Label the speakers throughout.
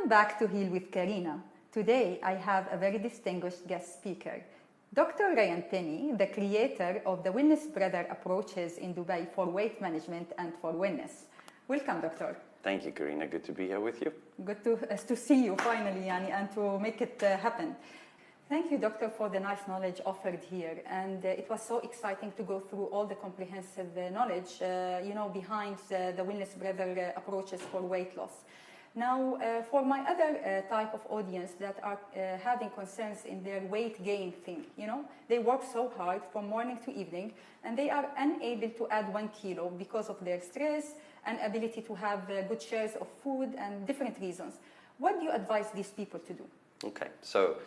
Speaker 1: back to Heal with Karina. Today, I have a very distinguished guest speaker, Dr. Ryan, the creator of the Wellness Brother approaches in Dubai for weight management and for wellness. Welcome, Doctor.
Speaker 2: Thank you, Karina. Good to be here with you.
Speaker 1: Good to see you finally, and to make it happen. Thank you, Doctor, for the nice knowledge offered here. And it was so exciting to go through all the comprehensive knowledge, behind the Wellness Brother approaches for weight loss. Now, for my other type of audience that are having concerns in their weight gain thing, they work so hard from morning to evening, and they are unable to add 1 kilo because of their stress and ability to have good shares of food and different reasons. What do you advise these people to do?
Speaker 2: Okay, so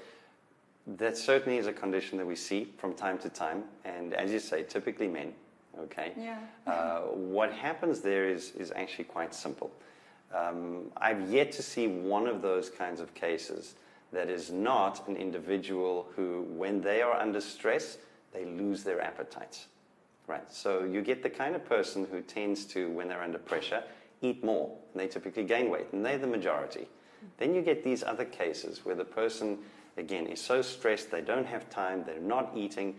Speaker 2: that certainly is a condition that we see from time to time, and as you say, typically men, okay?
Speaker 1: Yeah.
Speaker 2: What happens there is actually quite simple. I've yet to see one of those kinds of cases that is not an individual who, when they are under stress, they lose their appetites, right? So you get the kind of person who tends to, when they're under pressure, eat more, and they typically gain weight, and they're the majority. Then you get these other cases where the person, again, is so stressed, they don't have time, they're not eating,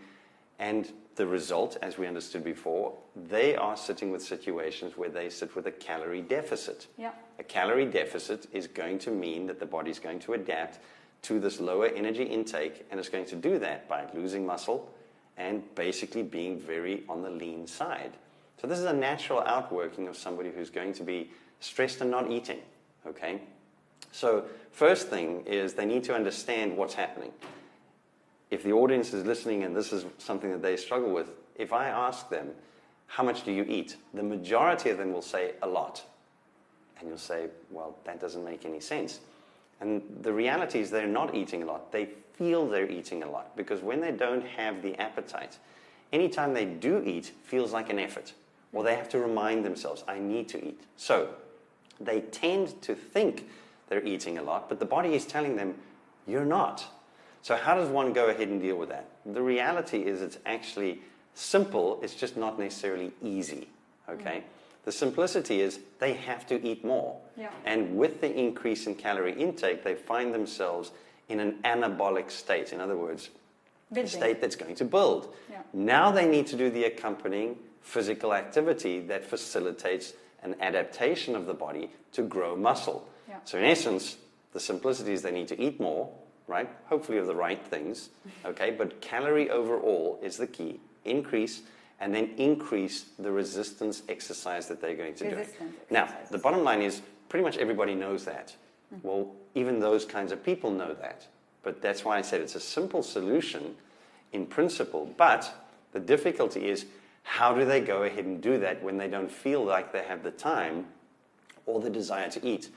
Speaker 2: and the result, as we understood before, they are sitting with situations where they sit with a calorie deficit.
Speaker 1: Yeah.
Speaker 2: A calorie deficit is going to mean that the body's going to adapt to this lower energy intake, and it's going to do that by losing muscle and basically being very on the lean side. So this is a natural outworking of somebody who's going to be stressed and not eating, okay? So first thing is they need to understand what's happening. If the audience is listening and this is something that they struggle with, if I ask them, how much do you eat? The majority of them will say a lot. And you'll say, well, that doesn't make any sense. And the reality is they're not eating a lot. They feel they're eating a lot because when they don't have the appetite, anytime they do eat feels like an effort. Or they have to remind themselves, I need to eat. So they tend to think they're eating a lot, but the body is telling them, you're not. So how does one go ahead and deal with that? The reality is it's actually simple, it's just not necessarily easy, okay? The simplicity is they have to eat more.
Speaker 1: Yeah.
Speaker 2: And with the increase in calorie intake, they find themselves in an anabolic state. In other words, a state that's going to build.
Speaker 1: Yeah.
Speaker 2: Now they need to do the accompanying physical activity that facilitates an adaptation of the body to grow muscle.
Speaker 1: Yeah.
Speaker 2: So in essence, the simplicity is they need to eat more, right? Hopefully of the right things, okay? But calorie overall is the key. Increase, and then increase the resistance exercise that they're going to do. Now, the bottom line is pretty much everybody knows that. Well, even those kinds of people know that. But that's why I said it's a simple solution in principle, but the difficulty is how do they go ahead and do that when they don't feel like they have the time or the desire to eat?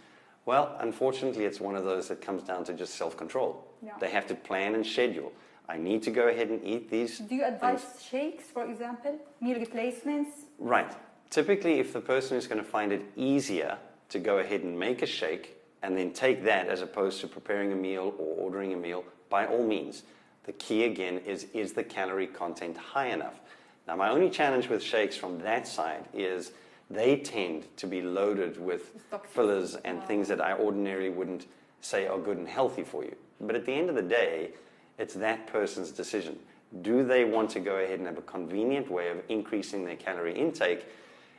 Speaker 2: Well, unfortunately, it's one of those that comes down to just self-control.
Speaker 1: Yeah.
Speaker 2: They have to plan and schedule. I need to go ahead and eat these.
Speaker 1: Do you advise shakes, for example, meal replacements?
Speaker 2: Right. Typically, if the person is going to find it easier to go ahead and make a shake and then take that as opposed to preparing a meal or ordering a meal, by all means. The key, again, is the calorie content high enough? Now, my only challenge with shakes from that side is they tend to be loaded with fillers and things that I ordinarily wouldn't say are good and healthy for you. But at the end of the day, it's that person's decision. Do they want to go ahead and have a convenient way of increasing their calorie intake?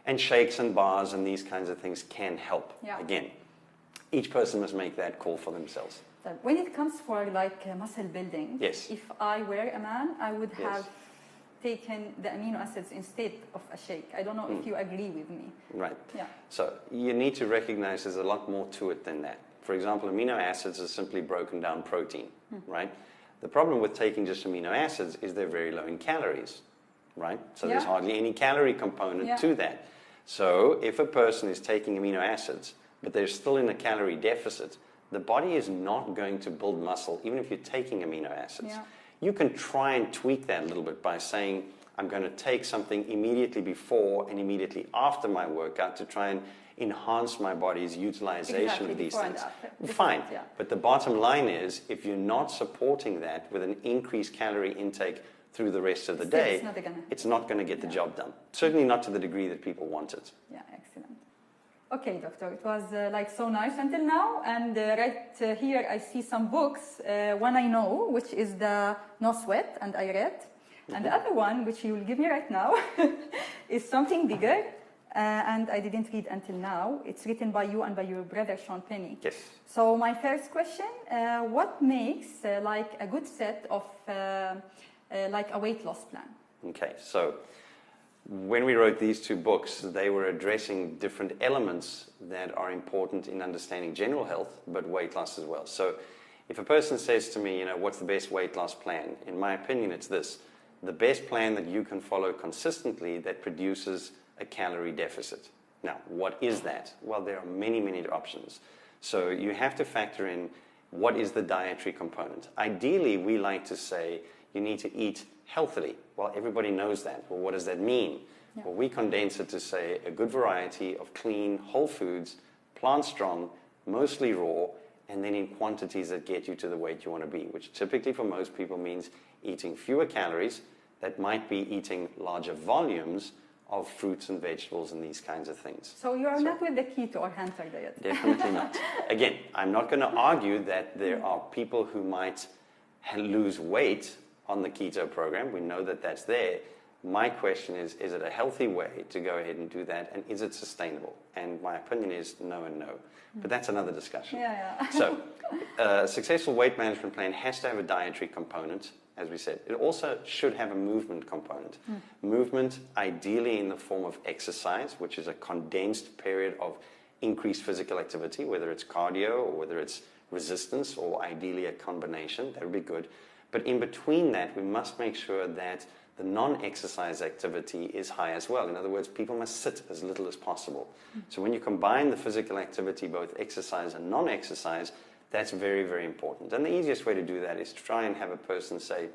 Speaker 2: And shakes and bars and these kinds of things can help.
Speaker 1: Yeah.
Speaker 2: Again, each person must make that call for themselves.
Speaker 1: So when it comes for muscle building,
Speaker 2: yes.
Speaker 1: If I were a man, I would
Speaker 2: Yes.
Speaker 1: have taken the amino acids instead of a shake. I don't know if you agree with me.
Speaker 2: Right.
Speaker 1: Yeah.
Speaker 2: So you need to recognize there's a lot more to it than that. For example, amino acids is simply broken down protein, right? The problem with taking just amino acids is they're very low in calories, right? So there's hardly any calorie component to that. So if a person is taking amino acids, but they're still in a calorie deficit, the body is not going to build muscle, even if you're taking amino acids.
Speaker 1: Yeah.
Speaker 2: You can try and tweak that a little bit by saying, I'm going to take something immediately before and immediately after my workout to try and enhance my body's utilization of these things. Fine.
Speaker 1: Yeah.
Speaker 2: But the bottom line is, if you're not supporting that with an increased calorie intake through the rest of the day, it's not going to get the job done. Certainly not to the degree that people want it.
Speaker 1: Yeah, excellent. Okay, doctor, it was like so nice until now, and here I see some books. One I know, which is the No Sweat, and I read, and the other one, which you will give me right now, is something bigger, and I didn't read until now. It's written by you and by your brother Sean Penny.
Speaker 2: Yes.
Speaker 1: So my first question: what makes like a good set of like a weight loss plan?
Speaker 2: Okay, so when we wrote these two books, they were addressing different elements that are important in understanding general health, but weight loss as well. So if a person says to me, what's the best weight loss plan? In my opinion, it's this: the best plan that you can follow consistently that produces a calorie deficit. Now, what is that? Well, there are many, many options. So you have to factor in what is the dietary component. Ideally, we like to say you need to eat healthily. Well, everybody knows that. Well, what does that mean? Yeah. Well, we condense it to say a good variety of clean, whole foods, plant-strong, mostly raw, and then in quantities that get you to the weight you want to be, which typically for most people means eating fewer calories. That might be eating larger volumes of fruits and vegetables and these kinds of things.
Speaker 1: So you are not with the keto or Hunter diet?
Speaker 2: Definitely not. Again, I'm not going to argue that there are people who might lose weight on the keto program. We know that that's there. My question is it a healthy way to go ahead and do that, and is it sustainable? And my opinion is no and no. But that's another discussion.
Speaker 1: Yeah.
Speaker 2: So a successful weight management plan has to have a dietary component, as we said. It also should have a movement component. Movement, ideally in the form of exercise, which is a condensed period of increased physical activity, whether it's cardio or whether it's resistance, or ideally a combination. That would be good. But in between that, we must make sure that the non-exercise activity is high as well. In other words, people must sit as little as possible. So when you combine the physical activity, both exercise and non-exercise, that's very, very important. And the easiest way to do that is to try and have a person say,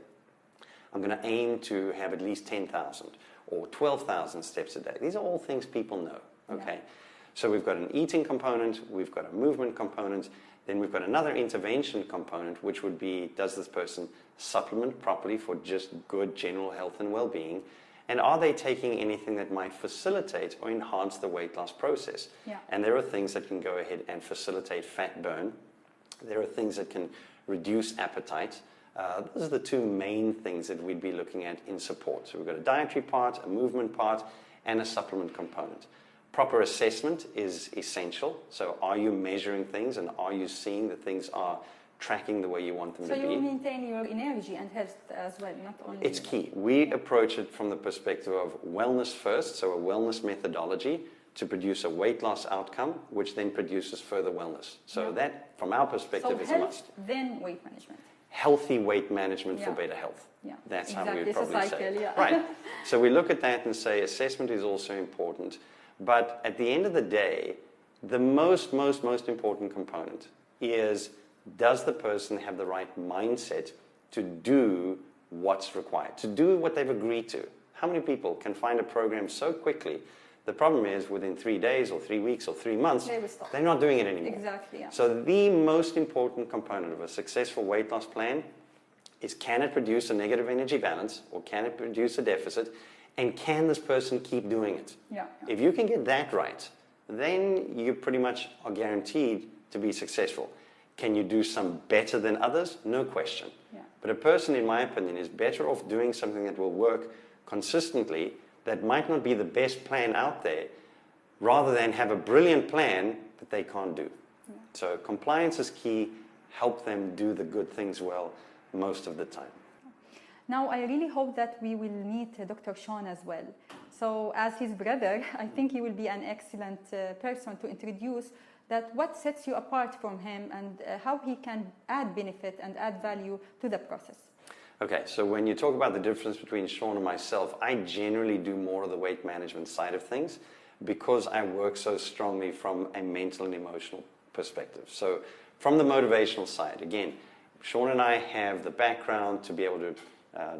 Speaker 2: I'm going to aim to have at least 10,000 or 12,000 steps a day. These are all things people know, okay? Yeah. So we've got an eating component, we've got a movement component, then we've got another intervention component, which would be, does this person supplement properly for just good general health and well-being? And are they taking anything that might facilitate or enhance the weight loss process?
Speaker 1: Yeah.
Speaker 2: And there are things that can go ahead and facilitate fat burn. There are things that can reduce appetite. Those are the two main things that we'd be looking at in support. So we've got a dietary part, a movement part, and a supplement component. Proper assessment is essential. So are you measuring things, and are you seeing that things are tracking the way you want them to be?
Speaker 1: So you maintain your energy and health as well, not only...
Speaker 2: It's key. We approach it from the perspective of wellness first, so a wellness methodology to produce a weight loss outcome, which then produces further wellness. So that, from our perspective, is a must.
Speaker 1: Then weight management.
Speaker 2: Healthy weight management for better health.
Speaker 1: Yeah.
Speaker 2: That's
Speaker 1: exactly.
Speaker 2: how we would probably
Speaker 1: it's a cycle,
Speaker 2: say.
Speaker 1: Yeah.
Speaker 2: Right. So we look at that and say assessment is also important. But at the end of the day, the most important component is, does the person have the right mindset to do what's required, to do what they've agreed to? How many people can find a program so quickly? The problem is within 3 days or 3 weeks or 3 months, they're not doing it anymore.
Speaker 1: Exactly, yeah.
Speaker 2: So the most important component of a successful weight loss plan is, can it produce a negative energy balance, or can it produce a deficit, and can this person keep doing it?
Speaker 1: Yeah.
Speaker 2: If you can get that right, then you pretty much are guaranteed to be successful. Can you do some better than others? No question.
Speaker 1: Yeah.
Speaker 2: But a person, in my opinion, is better off doing something that will work consistently, that might not be the best plan out there, rather than have a brilliant plan that they can't do. Yeah. So compliance is key. Help them do the good things well most of the time.
Speaker 1: Now, I really hope that we will meet Dr. Sean as well. So as his brother, I think he will be an excellent person to introduce that what sets you apart from him, and how he can add benefit and add value to the process.
Speaker 2: Okay, so when you talk about the difference between Sean and myself, I generally do more of the weight management side of things because I work so strongly from a mental and emotional perspective. So from the motivational side, again, Sean and I have the background to be able to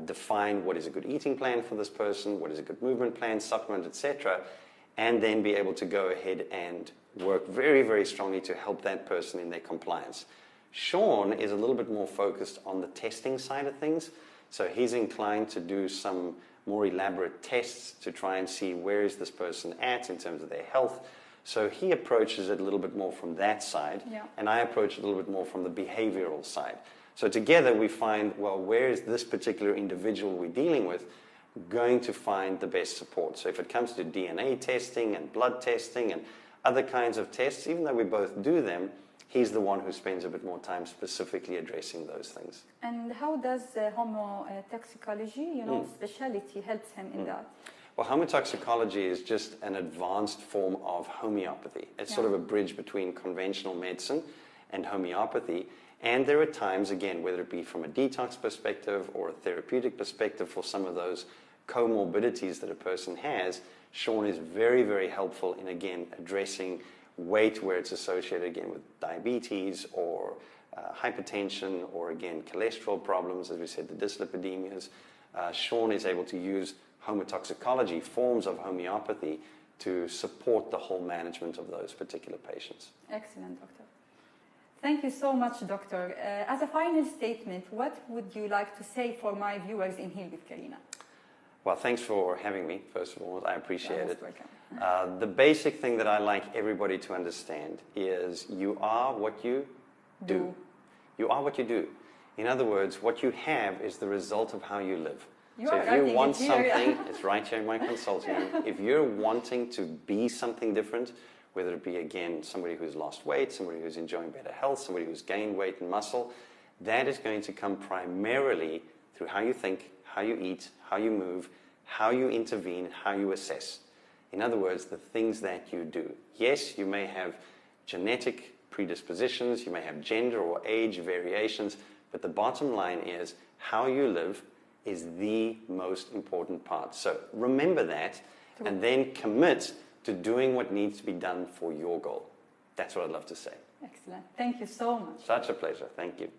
Speaker 2: define what is a good eating plan for this person, what is a good movement plan, supplement, etc., and then be able to go ahead and work very, very strongly to help that person in their compliance. Sean is a little bit more focused on the testing side of things, so he's inclined to do some more elaborate tests to try and see where is this person at in terms of their health. So he approaches it a little bit more from that side,
Speaker 1: Yeah.
Speaker 2: and I approach it a little bit more from the behavioral side. So together we find, well, where is this particular individual we're dealing with going to find the best support? So if it comes to DNA testing and blood testing and other kinds of tests, even though we both do them, he's the one who spends a bit more time specifically addressing those things.
Speaker 1: And how does homotoxicology, specialty helps him in that?
Speaker 2: Well, homotoxicology is just an advanced form of homeopathy. It's sort of a bridge between conventional medicine and homeopathy. And there are times, again, whether it be from a detox perspective or a therapeutic perspective for some of those comorbidities that a person has, Sean is very, very helpful in, again, addressing weight where it's associated, again, with diabetes or hypertension or, again, cholesterol problems, as we said, the dyslipidemias. Sean is able to use homotoxicology, forms of homeopathy, to support the whole management of those particular patients.
Speaker 1: Excellent, doctor. Thank you so much, doctor. As a final statement, what would you like to say for my viewers in Heal with Karina?
Speaker 2: Well, thanks for having me, first of all. I appreciate it.
Speaker 1: Welcome.
Speaker 2: The basic thing that I like everybody to understand is you are what you do. You are what you do. In other words, what you have is the result of how you live. So if you want something, it's right here in my consulting room. If you're wanting to be something different, whether it be, again, somebody who's lost weight, somebody who's enjoying better health, somebody who's gained weight and muscle, that is going to come primarily through how you think, how you eat, how you move, how you intervene, how you assess. In other words, the things that you do. Yes, you may have genetic predispositions, you may have gender or age variations, but the bottom line is how you live is the most important part. So remember that and then commit to doing what needs to be done for your goal. That's what I'd love to say.
Speaker 1: Excellent. Thank you so much.
Speaker 2: Such a pleasure. Thank you.